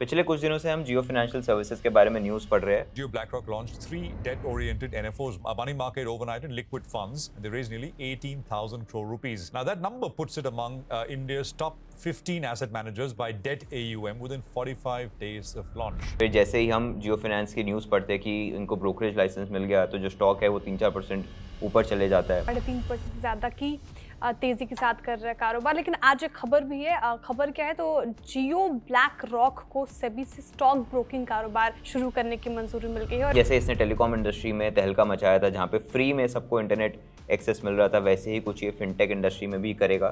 पिछले कुछ दिनों से हम जियो फाइनेंशियल सर्विसेज के बारे में न्यूज़ पढ़ रहे हैं। Jio BlackRock launched three debt-oriented NFOs, a money market overnight and liquid funds. They raised nearly 18,000 crore rupees. Now that number puts it among India's top 15 asset managers by debt AUM within 45 days of launch. फिर जैसे ही हम जियो finance की news पढ़ते हैं कि इनको brokerage licence मिल गया, तो जो स्टॉक है वो 3-4% ऊपर चले जाता है। 3% से ज़्यादा की तेज़ी के साथ कर रहा है कारोबार। लेकिन आज एक खबर भी है। खबर क्या है, तो जियो ब्लैक रॉक को सेबी से स्टॉक ब्रोकिंग कारोबार शुरू करने की मंजूरी मिल गई है। और जैसे इसने टेलीकॉम इंडस्ट्री में तहलका मचाया था, जहाँ पे फ्री में सबको इंटरनेट एक्सेस मिल रहा था, वैसे ही कुछ ये फिनटेक इंडस्ट्री में भी करेगा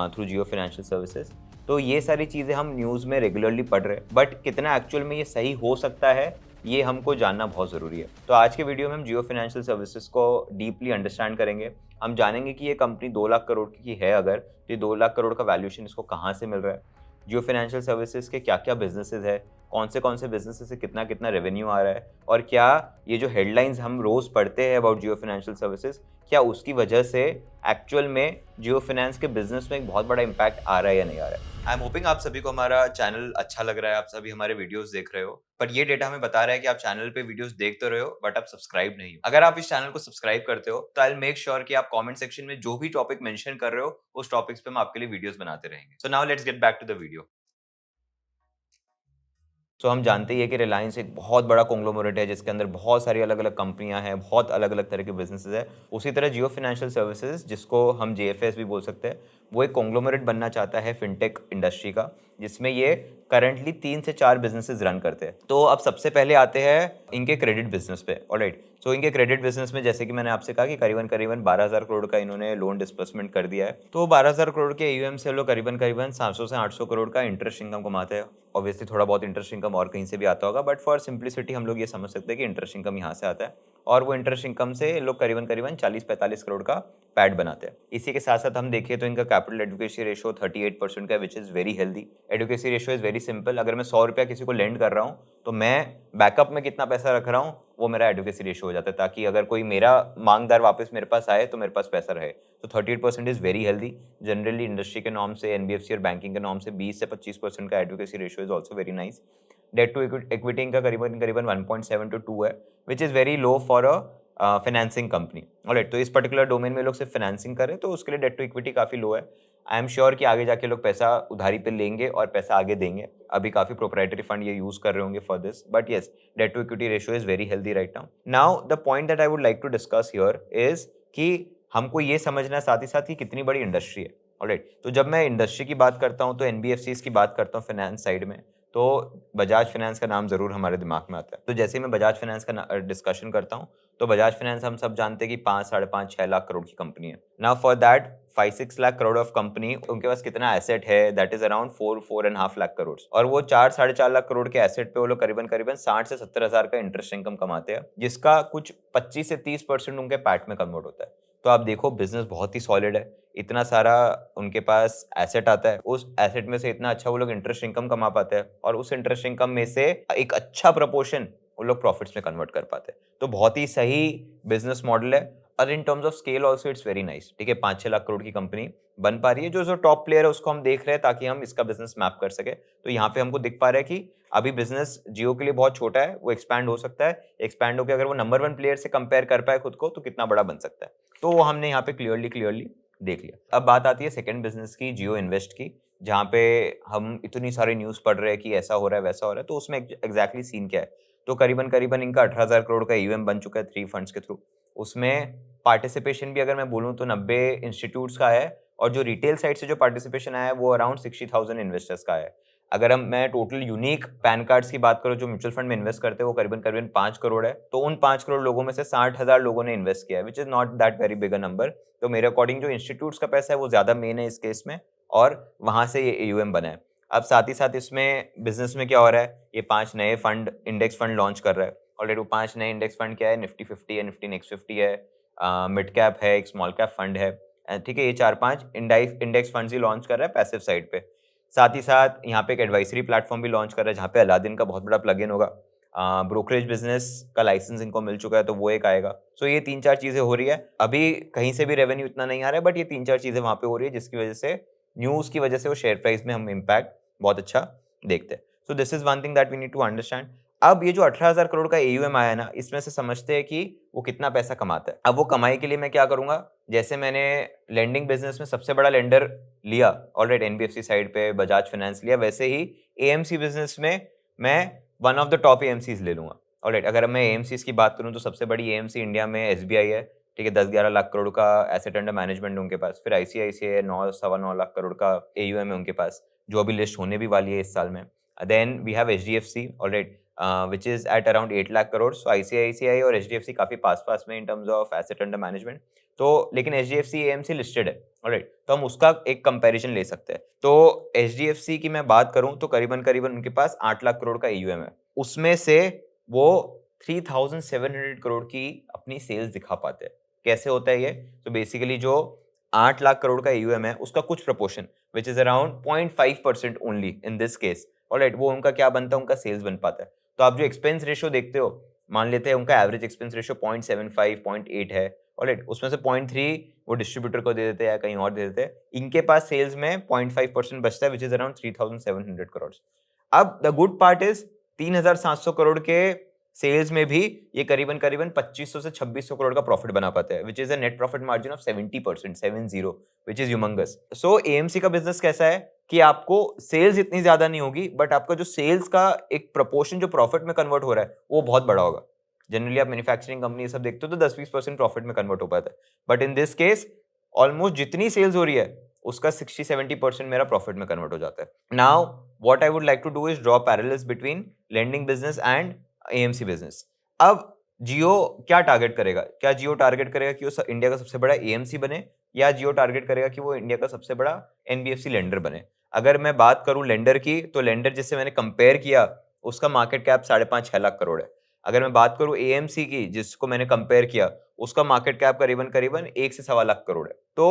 थ्रू जियो फाइनेंशियल सर्विसेज। तो ये सारी चीज़ें हम न्यूज़ में रेगुलरली पढ़ रहे हैं, बट कितना एक्चुअल में ये सही हो सकता है ये हमको जानना बहुत ज़रूरी है। तो आज के वीडियो में हम जियो फाइनेंशियल सर्विसेज को डीपली अंडरस्टैंड करेंगे। हम जानेंगे कि ये कंपनी 2 लाख करोड़ की है अगर, तो ये 2 लाख करोड़ का वैल्यूएशन इसको कहाँ से मिल रहा है, जियो फाइनेंशियल सर्विसेज के क्या क्या बिजनेसेस है, कौन से बिजनेसेस से कितना कितना रेवेन्यू आ रहा है, और क्या ये जो हेडलाइंस हम रोज़ पढ़ते हैं अबाउट जियो फाइनेंशियल सर्विसेज, क्या उसकी वजह से एक्चुअल में जियो फाइनेंस के बिजनेस में एक बहुत बड़ा इम्पैक्ट आ रहा है या नहीं आ रहा है। आई एम होपिंग आप सभी को हमारा चैनल अच्छा लग रहा है, आप सभी हमारे वीडियोस देख रहे हो, पर ये डेटा हमें बता रहा है कि आप चैनल पे वीडियोस देखते रहे हो बट आप सब्सक्राइब नहीं हो। अगर आप इस चैनल को सब्सक्राइब करते हो तो आई विल मेक श्योर कि आप कमेंट सेक्शन में जो भी टॉपिक मेंशन कर रहे हो उस टॉपिक्स पे हम आपके लिए वीडियोस बनाते रहेंगे। So now let's get back to the video. तो हम जानते ही है कि रिलायंस एक बहुत बड़ा कॉन्ग्लोमरेट है जिसके अंदर बहुत सारी अलग अलग कंपनियां हैं, बहुत अलग अलग तरह के बिजनेसेस है। उसी तरह जियो फाइनेंशियल सर्विसेज, जिसको हम जेएफएस भी बोल सकते हैं, वो एक कॉन्ग्लोमरेट बनना चाहता है फिनटेक इंडस्ट्री का, जिसमें ये करंटली 3 से 4 बिजनेसेस रन करते हैं। तो अब सबसे पहले आते हैं इनके क्रेडिट बिजनेस पे। ऑलराइट, सो इनके क्रेडिट बिजनेस में जैसे कि मैंने आपसे कहा कि करीबन करीबन 12,000 करोड़ का इन्होंने लोन डिस्बर्समेंट कर दिया है। तो 12,000 करोड़ के एयूएम से लोग करीबन करीबन 700 से 800 करोड़ का इंटरेस्ट इनकम कमाते हैं। ऑब्वियसली थोड़ा बहुत इंटरेस्ट इनकम और कहीं से भी आता होगा, बट फॉर सिंप्लिसिटी हम लोग ये समझ सकते हैं कि इंटरेस्ट इनकम यहाँ से आता है, और वो इंटरेस्ट इनकम से लोग करीबन करीबन 40-45 करोड़ का पैड बनाते हैं। इसी के साथ साथ हम देखें तो इनका कैपिटल एडुकेसी रेशियो 38% का, विच is very healthy. Adequacy ratio is very simple, अगर मैं 100 रुपया किसी को लेंड कर रहा हूँ तो मैं बैकअप में कितना पैसा रख रहा हूँ वो मेरा एडुकेसी रेशियो हो जाता है, ताकि अगर कोई मेरा मांगदार वापस मेरे पास आए तो मेरे पास पैसा रहे। तो 38% is very healthy. Generally industry के नॉर्म से, एनबीएफसी और बैंकिंग के नॉर्म से 20 से 25% का adequacy ratio is also very nice. Debt to equity इनका करीबन करीबन 1.7 to 2 है, which is very low for a financing company. Alright, तो इस पर्टिकुलर डोमेन में लोग सिर्फ फाइनेंसिंग करें तो उसके लिए डेट टू इक्विटी काफ़ी लो है। आई एम श्योर कि आगे जाके लोग पैसा उधारी पे लेंगे और पैसा आगे देंगे। अभी काफ़ी प्रोप्राइटरी फंड ये यूज़ कर रहे होंगे for this, but yes, debt to equity ratio is very healthy right now. Now the point that I would like to discuss here is कि हमको ये समझना है साथ ही साथ कि कितनी बड़ी इंडस्ट्री है। ऑलराइट, तो जब मैं इंडस्ट्री की बात करता हूँ तो एनबीएफसीज की बात करता हूँ फाइनेंस साइड में, तो बजाज फाइनेंस का नाम ज़रूर हमारे दिमाग में आता है। तो जैसे ही मैं बजाज फाइनेंस का डिस्कशन करता हूँ तो बजाज फाइनेंस हम सब जानते हैं कि 5, 5.5, 6 लाख करोड़ की कंपनी है। Now for that 5-6 lakh crore of company, उनके पास कितना एसेट है, that is around 4-4.5 lakh crore, और वो 4-4.5 लाख करोड़ के एसेट पे वो लोग करीबन करीबन 60 से 70 हजार का इंटरेस्ट इनकम कमाते हैं, जिसका कुछ 25 से 30% उनके पैट में कन्वर्ट होता है। तो आप देखो बिजनेस बहुत ही सॉलिड है, इतना सारा उनके पास एसेट आता है, उस एसेट में से इतना अच्छा वो लोग इंटरेस्ट इनकम कमा पाते हैं, और उस इंटरेस्ट इनकम में से एक अच्छा प्रपोर्शन वो लोग प्रॉफिट्स में कन्वर्ट कर पाते हैं। तो बहुत ही सही बिजनेस मॉडल है, और इन terms of scale also it's very nice. ठीक है, 5-6 लाख करोड़ की कंपनी बन पा रही है। जो जो टॉप प्लेयर है उसको हम देख रहे हैं ताकि हम इसका बिजनेस मैप कर सके। तो यहाँ पे हमको दिख पा रहा है कि अभी बिजनेस जियो के लिए बहुत छोटा है, वो एक्सपैंड हो सकता है। एक्सपैंड होकर अगर वो नंबर 1 प्लेयर से कंपेयर कर पाए खुद को तो कितना बड़ा बन सकता है, तो वो हमने यहाँ पे क्लियरली देख लिया। अब बात आती है सेकंड बिजनेस की, जियो इन्वेस्ट की, जहाँ पे हम इतनी सारी न्यूज़ पढ़ रहे हैं कि ऐसा हो रहा है वैसा हो रहा है। तो उसमें एग्जैक्टली सीन क्या है, तो करीबन करीबन इनका 18,000 करोड़ का ईयूएम बन चुका है 3 फंड्स के थ्रू। उसमें पार्टिसिपेशन भी अगर मैं बोलूँ तो 90 इंस्टीट्यूट्स का है, और जो रिटेल साइड से जो पार्टिसिपेशन आया है वो अराउंड 60,000 इन्वेस्टर्स का है। अगर हम मैं टोटल यूनिक पैन कार्ड्स की बात करूँ जो म्यूचुअल फंड में इन्वेस्ट करते हैं, वो करीबन करीबन 5 करोड़ है। तो उन 5 करोड़ लोगों में से 60,000 लोगों ने इन्वेस्ट किया है, which is not that very big a number. तो मेरे अकॉर्डिंग जो इंस्टीट्यूट्स का पैसा है वो ज्यादा मेन है इस केस में, और वहां से ये एयूएम बना है। अब साथ ही साथ इसमें बिजनेस में क्या हो रहा है, ये 5 नए फंड, इंडेक्स फंड लॉन्च कर रहा है। ऑलरेडी वो 5 नए इंडेक्स फंड क्या है, निफ्टी 50 है, निफ्टी नेक्स्ट 50 है, मिड कैप है, एक स्मॉल कैप फंड है। ठीक है, ये 4-5 इंडेक्स फंड्स ही लॉन्च कर रहा है पैसिव साइड पे। साथ ही साथ यहाँ पे एक एडवाइजरी प्लेटफॉर्म भी लॉन्च कर रहा है जहाँ पे अलादीन का बहुत बड़ा प्लगइन होगा। ब्रोकरेज बिजनेस का लाइसेंस इनको मिल चुका है तो वो एक आएगा। सो ये 3-4 चीजें हो रही है। अभी कहीं से भी रेवेन्यू इतना नहीं आ रहा है, बट ये 3-4 चीजें वहां पे हो रही है जिसकी वजह से, न्यूज की वजह से, वो शेयर प्राइस में हम इम्पैक्ट बहुत अच्छा देखते हैं। So this is one thing that we need to understand. अब ये जो 18,000 करोड़ का AUM आया ना, इसमें से समझते हैं कि वो कितना पैसा कमाता है। अब वो कमाई के लिए मैं क्या करूंगा, जैसे मैंने लेंडिंग बिजनेस में सबसे बड़ा लेंडर लिया ऑलरेडी NBFC साइड पे, बजाज फाइनेंस लिया, वैसे ही AMC बिजनेस में मैं one of the top AMCs ले लूंगा। ऑलराइट, अगर मैं AMCs की बात करूं तो सबसे बड़ी AMC इंडिया में SBI है, ठीक है, 10-11 लाख करोड़ का एसेट अंडर मैनेजमेंट उनके पास। फिर ICICI है, 9-9.25 लाख करोड़ का AUM है उनके पास, जो अभी लिस्ट होने भी वाली है इस साल में। Then we have HDFC, alright, which is at around 8 lakh crore. So ICICI और HDFC काफी पास में in terms of asset under management. तो लेकिन HDFC AMC लिस्टेड है, ऑलराइट, तो हम उसका एक कंपैरिजन ले सकते हैं। तो HDFC की मैं बात करूं तो करीबन उनके पास 8 लाख करोड़ का AUM है, उसमें से वो 3,700 करोड़ की अपनी सेल्स दिखा पाते हैं। कैसे होता है ये? तो बेसिकली जो 8 लाख करोड़ का AUM है उसका कुछ proportion which is around 0.5% only in this case, alright, वो उनका क्या बनता है, उनका सेल्स बन पाता है। तो आप जो एक्सपेंस रेशियो देखते हो, मान लेते हैं उनका एवरेज एक्सपेंस रेशियो 0.75 0.8 है, ऑलराइट, उसमें से 0.3 वो डिस्ट्रीब्यूटर को दे देते हैं या कहीं और दे देते हैं। इनके पास सेल्स में 0.5% बचता है विच इज अराउंड 3,700 करोड़। अब the good part is 3,700 crore के सेल्स में भी ये करीबन 2500 से 2600 करोड़ का प्रॉफिट बना पाते हैं, which is a net profit margin of 70%, 70, which is humongous. So AMC का बिजनेस कैसा है कि आपको सेल्स इतनी ज्यादा नहीं होगी, बट आपका जो सेल्स का एक प्रोपोर्शन जो प्रॉफिट में कन्वर्ट हो रहा है वो बहुत बड़ा होगा। जनरली आप मैन्युफैक्चरिंग कंपनी सब देखते हो तो 10-20% प्रॉफिट में कन्वर्ट हो पाता है, but in this case almost जितनी सेल्स हो रही है उसका 60-70% मेरा प्रॉफिट में कन्वर्ट हो जाता है। Now what I would like to do is draw parallels between lending business and AMC business. अब जियो क्या टारगेट करेगा? क्या जियो टारगेट करेगा कि वो इंडिया का सबसे बड़ा AMC बने, या जियो टारगेट करेगा कि वो इंडिया का सबसे बड़ा NBFC लेंडर बने? अगर मैं बात करूं लेंडर की, तो लेंडर जिससे मैंने कंपेयर किया उसका मार्केट कैप 5.5-6 लाख करोड़ है। अगर मैं बात करूं AMC की, जिसको मैंने कंपेयर किया, उसका मार्केट कैप करीबन 1 से 1.25 लाख करोड़ है। तो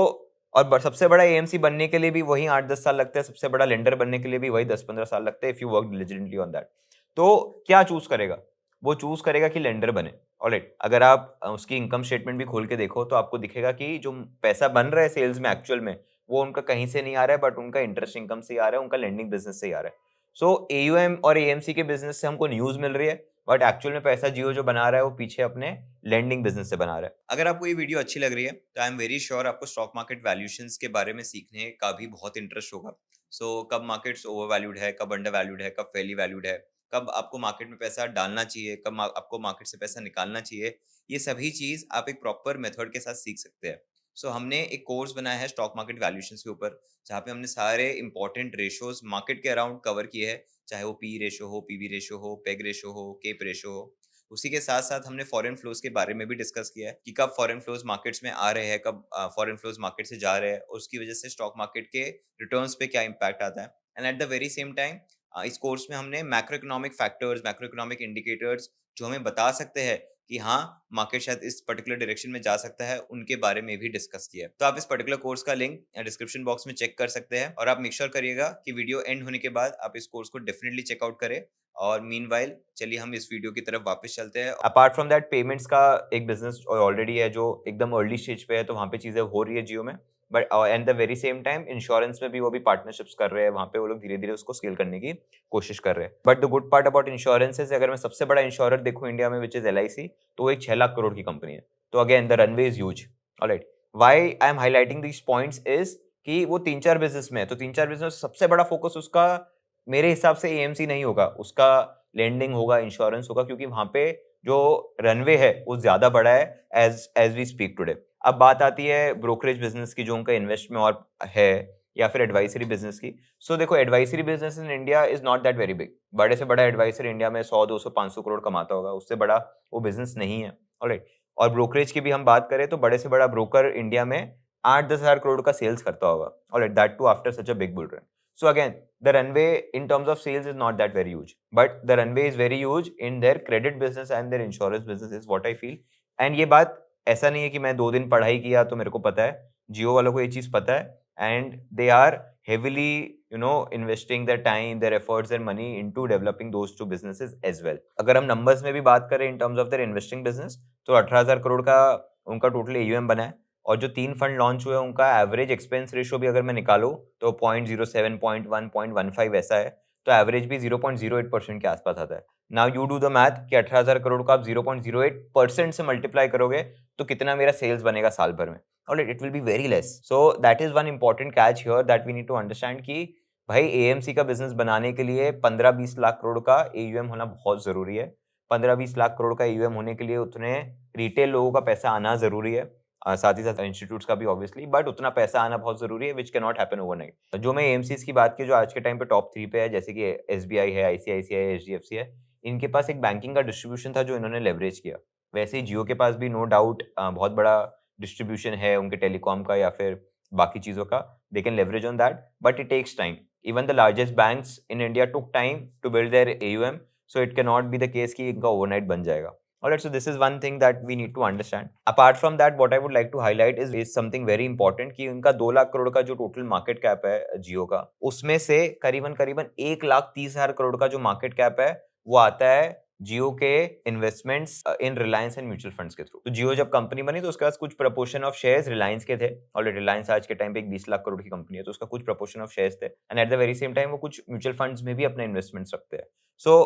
और सबसे बड़ा AMC बनने के लिए भी वही 8-10 साल लगते हैं, सबसे बड़ा लेंडर बनने के लिए भी वही 10-15 साल लगते हैं, if you work diligently on that. तो क्या चूज करेगा? वो चूज करेगा कि लेंडर बने, ऑलराइट। अगर आप उसकी इनकम स्टेटमेंट भी खोल के देखो तो आपको दिखेगा कि जो पैसा बन रहा है सेल्स में एक्चुअल में, वो उनका कहीं से नहीं आ रहा है, बट उनका इंटरेस्ट इनकम से ही आ रहा है, उनका लेंडिंग बिजनेस से ही आ रहा है। सो AUM और AMC के बिजनेस से हमको न्यूज मिल रही है, बट एक्चुअल में पैसा जियो जो बना रहा है वो पीछे अपने लेंडिंग बिजनेस से बना रहा है। अगर आपको ये वीडियो अच्छी लग रही है तो आई एम वेरी श्योर आपको स्टॉक मार्केट वैल्यूएशंस के बारे में सीखने का भी बहुत इंटरेस्ट होगा। सो कब मार्केट्स ओवर वैल्यूड है, कब अंडर वैल्यूड है, कब फेयरली वैल्यूड है, कब आपको मार्केट में पैसा डालना चाहिए, कब आपको मार्केट से पैसा निकालना चाहिए, ये सभी चीज आप एक प्रॉपर मेथड के साथ सीख सकते हैं। सो हमने एक कोर्स बनाया है स्टॉक मार्केट वैल्यूएशंस के ऊपर, जहाँ पे हमने सारे इंपॉर्टेंट रेशियोज मार्केट के अराउंड कवर किए हैं, चाहे वो PE रेशियो हो, PB रेशियो हो, पेग रेशियो हो, केप रेशियो हो। उसी के साथ साथ हमने फॉरेन फ्लोज के बारे में भी डिस्कस किया है कि कब फॉरेन फ्लोज मार्केट्स में आ रहे हैं, कब फॉरेन फ्लोज मार्केट से जा रहे हैं, और उसकी वजह से स्टॉक मार्केट के रिटर्न्स पे क्या इम्पैक्ट आता है। And at the very same time इस कोर्स में हमने macro economic factors, macro economic indicators जो हमें बता सकते हैं कि हाँ मार्केट शायद इस पर्टिकुलर डायरेक्शन में जा सकता है, उनके बारे में भी डिस्कस किया है। तो आप इस पर्टिकुलर कोर्स का लिंक डिस्क्रिप्शन बॉक्स में चेक कर सकते हैं, और आप मेक श्योर करिएगा कि वीडियो एंड होने के बाद आप इस कोर्स को डेफिनेटली चेकआउट करें। और मीनवाइल चलिए हम इस वीडियो की तरफ वापस चलते हैं। अपार्ट फ्रॉम दैट, पेमेंट्स का एक बिजनेस ऑलरेडी है जो एकदम अर्ली स्टेज पे है, तो वहाँ पे चीजें हो रही है जियो में, but at the very same time insurance में भी वो भी पार्टनरशिप्स कर रहे हैं, वहाँ पे वो लोग धीरे धीरे उसको स्केल करने की कोशिश कर रहे हैं। But the good part about insurance है, अगर मैं सबसे बड़ा इंश्योरर देखूँ इंडिया में विच इज LIC, तो वो एक 6 लाख करोड़ की कंपनी है। तो again the runway is huge, alright. Why I am highlighting these points is कि वो 3-4 बिजनेस में है, तो 3-4 बिजनेस सबसे बड़ा फोकस उसका मेरे हिसाब से AMC नहीं होगा, उसका लेंडिंग होगा, इंश्योरेंस होगा, क्योंकि वहां पे जो रनवे है वो ज्यादा बड़ा है एज वी स्पीक टुडे। अब बात आती है ब्रोकरेज बिजनेस की, जो उनका इन्वेस्ट में और है, या फिर एडवाइजरी बिजनेस की। सो देखो, advisory business in India is not that very big. बड़े से बड़ा एडवाइजर इंडिया में 100-200-500 करोड़ कमाता होगा, उससे बड़ा वो बिजनेस नहीं है, ऑलराइट। और ब्रोकरेज की भी हम बात करें तो बड़े से बड़ा ब्रोकर इंडिया में 8-10 हजार करोड़ का सेल्स करता होगा, alright, that too after such a big bull run. So again, the runway in terms of sales is not that very huge, but the runway is very huge in their credit business and their insurance business is what I feel. And ये बात ऐसा नहीं है कि मैं 2 दिन पढ़ाई किया तो मेरे को पता है, जियो वालों को ये चीज पता है, and they are heavily, investing their time, their efforts and money into developing those two businesses as well. अगर हम numbers में भी बात करें in terms of their investing business, तो 18,000 करोड़ का उनका टोटल AUM बना है, और जो 3 फंड लॉन्च हुए उनका एवरेज एक्सपेंस रेशियो भी अगर मैं निकालूं तो 0.07, 0.1, 0.15 ऐसा है, तो एवरेज भी 0.08% के आसपास आता है। Now you do the math कि 18,000 करोड़ को आप 0.08% से मल्टीप्लाई करोगे तो कितना मेरा सेल्स बनेगा साल भर में, और it will be very less. So that is one important catch here that we need to understand कि भाई एएमसी का बिजनेस बनाने के लिए 15-20 लाख करोड़ का एयूएम होना बहुत जरूरी है। 15-20 लाख करोड़ का एयूएम होने के लिए उतने रिटेल लोगों का पैसा आना जरूरी है, साथ ही साथ इंस्टीट्यूट्स का भी ऑब्वियसली, बट उतना पैसा आना बहुत जरूरी है which can not happen overnight. जो मैं एएमसीज की बात की जो आज के टाइम पे टॉप 3 पे है, जैसे कि एसबीआई है, आईसीआईसीआई है, एचडीएफसी है, इनके पास एक बैंकिंग का डिस्ट्रीब्यूशन था जो इन्होंने लेवरेज किया। वैसे ही जियो के पास भी नो डाउट बहुत बड़ा डिस्ट्रीब्यूशन है उनके टेलीकॉम का या फिर बाकी चीजों का, they can leverage on that, but it takes time. Even the largest banks in India took time to build their AUM, so it cannot be the case कि इनका overnight बन जाएगा। Alright, so this is one thing that we need to understand. Apart from that, what I would like to highlight is something very important कि इनका 2 लाख करोड़ का जो total market cap है जियो का, उसमें से करीबन 1,30,000 करोड़ का जो मार्केट कैप है वो आता है जियो के investments in Reliance and mutual funds के थ्रू। तो जियो जब कंपनी बनी तो उसके पास कुछ प्रपोर्शन ऑफ शेयर्स रिलायंस के थे। ऑलरेडी रिलायंस आज के टाइम पे एक 20 लाख करोड़ की कंपनी है, तो उसका कुछ प्रपोर्शन ऑफ शेयर्स थे, and at the very same time वो कुछ म्यूचुअल फंड्स में भी अपने इन्वेस्टमेंट्स रखते हैं। सो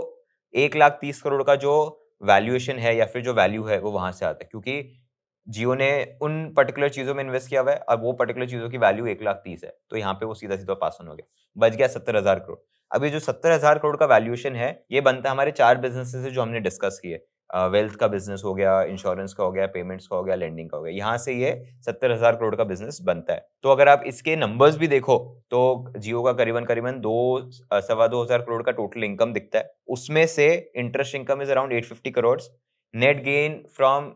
1,30,000 करोड़ का जो वैल्यूएशन है या फिर जो वैल्यू है वो वहां से आता है, क्योंकि जियो ने उन पर्टिकुलर चीजों में इन्वेस्ट किया हुआ है और वो पर्टिकुलर चीजों की वैल्यू 1,30,000 है, तो यहाँ पे वो सीधा सीधा पास ऑन हो गया, बच गया 70,000 करोड़। अब ये जो 70,000 करोड़ का वैल्यूएशन है ये बनता है हमारे 4 बिजनेसेस से जो हमने डिस्कस किए। वेल्थ का बिजनेस हो गया, इंश्योरेंस का हो गया, पेमेंट्स का हो गया, लेंडिंग का हो गया, यहाँ से ये 70,000 करोड़ का बिजनेस बनता है। तो अगर आप इसके नंबर्स भी देखो तो जियो का करीबन 2,000-2,25,000 करोड़ का टोटल इनकम दिखता है, उसमें से interest income is around 850 crore, net gain from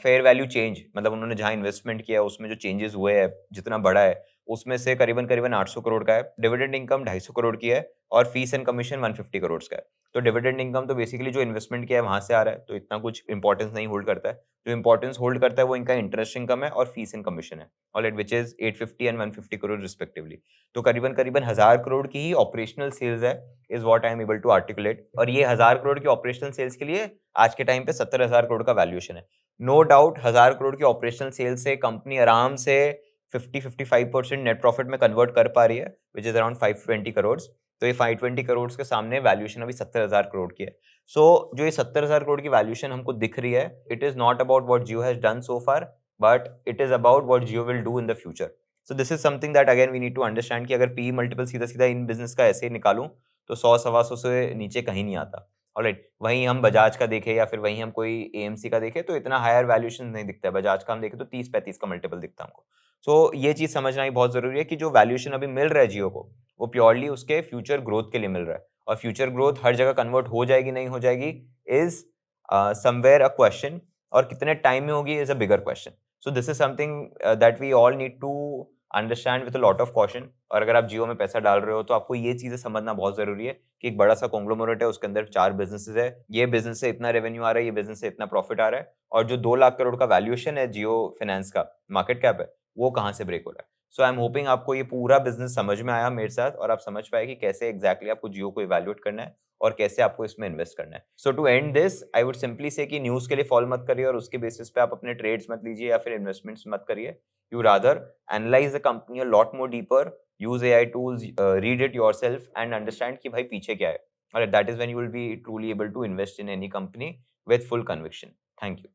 fair value change, मतलब उन्होंने जहां इन्वेस्टमेंट किया उसमें जो चेंजेस हुए हैं जितना बड़ा है उसमें से करीबन 800 करोड़ का है, डिविडेंड इनकम 250 करोड़ की है, और फीस एंड कमीशन 150 करोड़ का है। तो डिविडेंड इनकम तो बेसिकली जो इन्वेस्टमेंट किया है वहां से आ रहा है, तो इतना कुछ इंपॉर्टेंस नहीं होल्ड करता है। जो इंपॉर्टेंस होल्ड करता है वो इनका इंटरेस्ट इनकम है और फीस एंड कमीशन है, alright, which is 850 and 150 crore respectively. तो करीबन 1,000 करोड़ की ही ऑपरेशनल सेल्स है, is what I am able to articulate. और ये 1,000 करोड़ की ऑपरेशनल सेल्स के लिए आज के टाइम पे 70,000 करोड़ का वैल्यूएशन है। नो डाउट 1,000 करोड़ की ऑपरेशनल सेल्स से कंपनी आराम से 50-55% नेट प्रॉफिट में कन्वर्ट कर पा रही है, विच इज अराउंड 520 करोड़। तो ये 520 करोड़ के सामने वैल्यूएशन अभी 70,000 करोड़ की है। सो जो ये 70,000 करोड़ की वैल्यूएशन हमको दिख रही है, it is not about what Jio has done so far, but it is about what Jio will do in the future. So this is something that again we need to understand कि अगर पी मल्टीपल सीधा सीधा in business का ऐसे ही निकालूं तो 100-125 से नीचे कहीं नहीं आता। ऑलराइट, वहीं हम बजाज का देखें या फिर वहीं हम कोई एएमसी का देखें तो इतना हायर वैल्यूएशन नहीं दिखता है। बजाज का हम देखें तो 30-35 का मल्टीपल दिखता है हमको। सो ये चीज समझना ही बहुत जरूरी है कि जो वैल्यूएशन अभी मिल रहा है जियो को वो प्योरली उसके फ्यूचर ग्रोथ के लिए मिल रहा है, और फ्यूचर ग्रोथ हर जगह कन्वर्ट हो जाएगी नहीं हो जाएगी इज समवेयर अ क्वेश्चन, और कितने टाइम में होगी is a bigger question. So this is something that we all need to understand with a lot of caution. और अगर आप जियो में पैसा डाल रहे हो तो आपको ये चीजें समझना बहुत जरूरी है कि एक बड़ा सा कॉन्ग्लोमरेट है, उसके अंदर 4 बिजनेसेस है, ये बिजनेस से इतना रेवेन्यू आ रहा है, ये बिजनेस से इतना प्रॉफिट आ रहा है, और जो 2 लाख करोड़ का वैल्यूएशन है जियो फाइनेंस का मार्केट कैप है वो कहाँ से ब्रेक हो रहा है। सो आई एम होपिंग आपको ये पूरा बिजनेस समझ में आया मेरे साथ, और आप समझ पाए कि कैसे एग्जैक्टली आपको जियो को इवैल्यूएट करना है और कैसे आपको इसमें इन्वेस्ट करना है। So to end this I would simply say कि न्यूज के लिए फॉलो मत करिए और उसके बेसिस पे आप अपने ट्रेड्स मत लीजिए या फिर इन्वेस्टमेंट्स मत करिए। You rather analyse the company a lot more deeper, use AI tools, read it yourself and understand कि भाई पीछे क्या है, और that is when you will be truly able to invest in any company with full conviction. Thank you.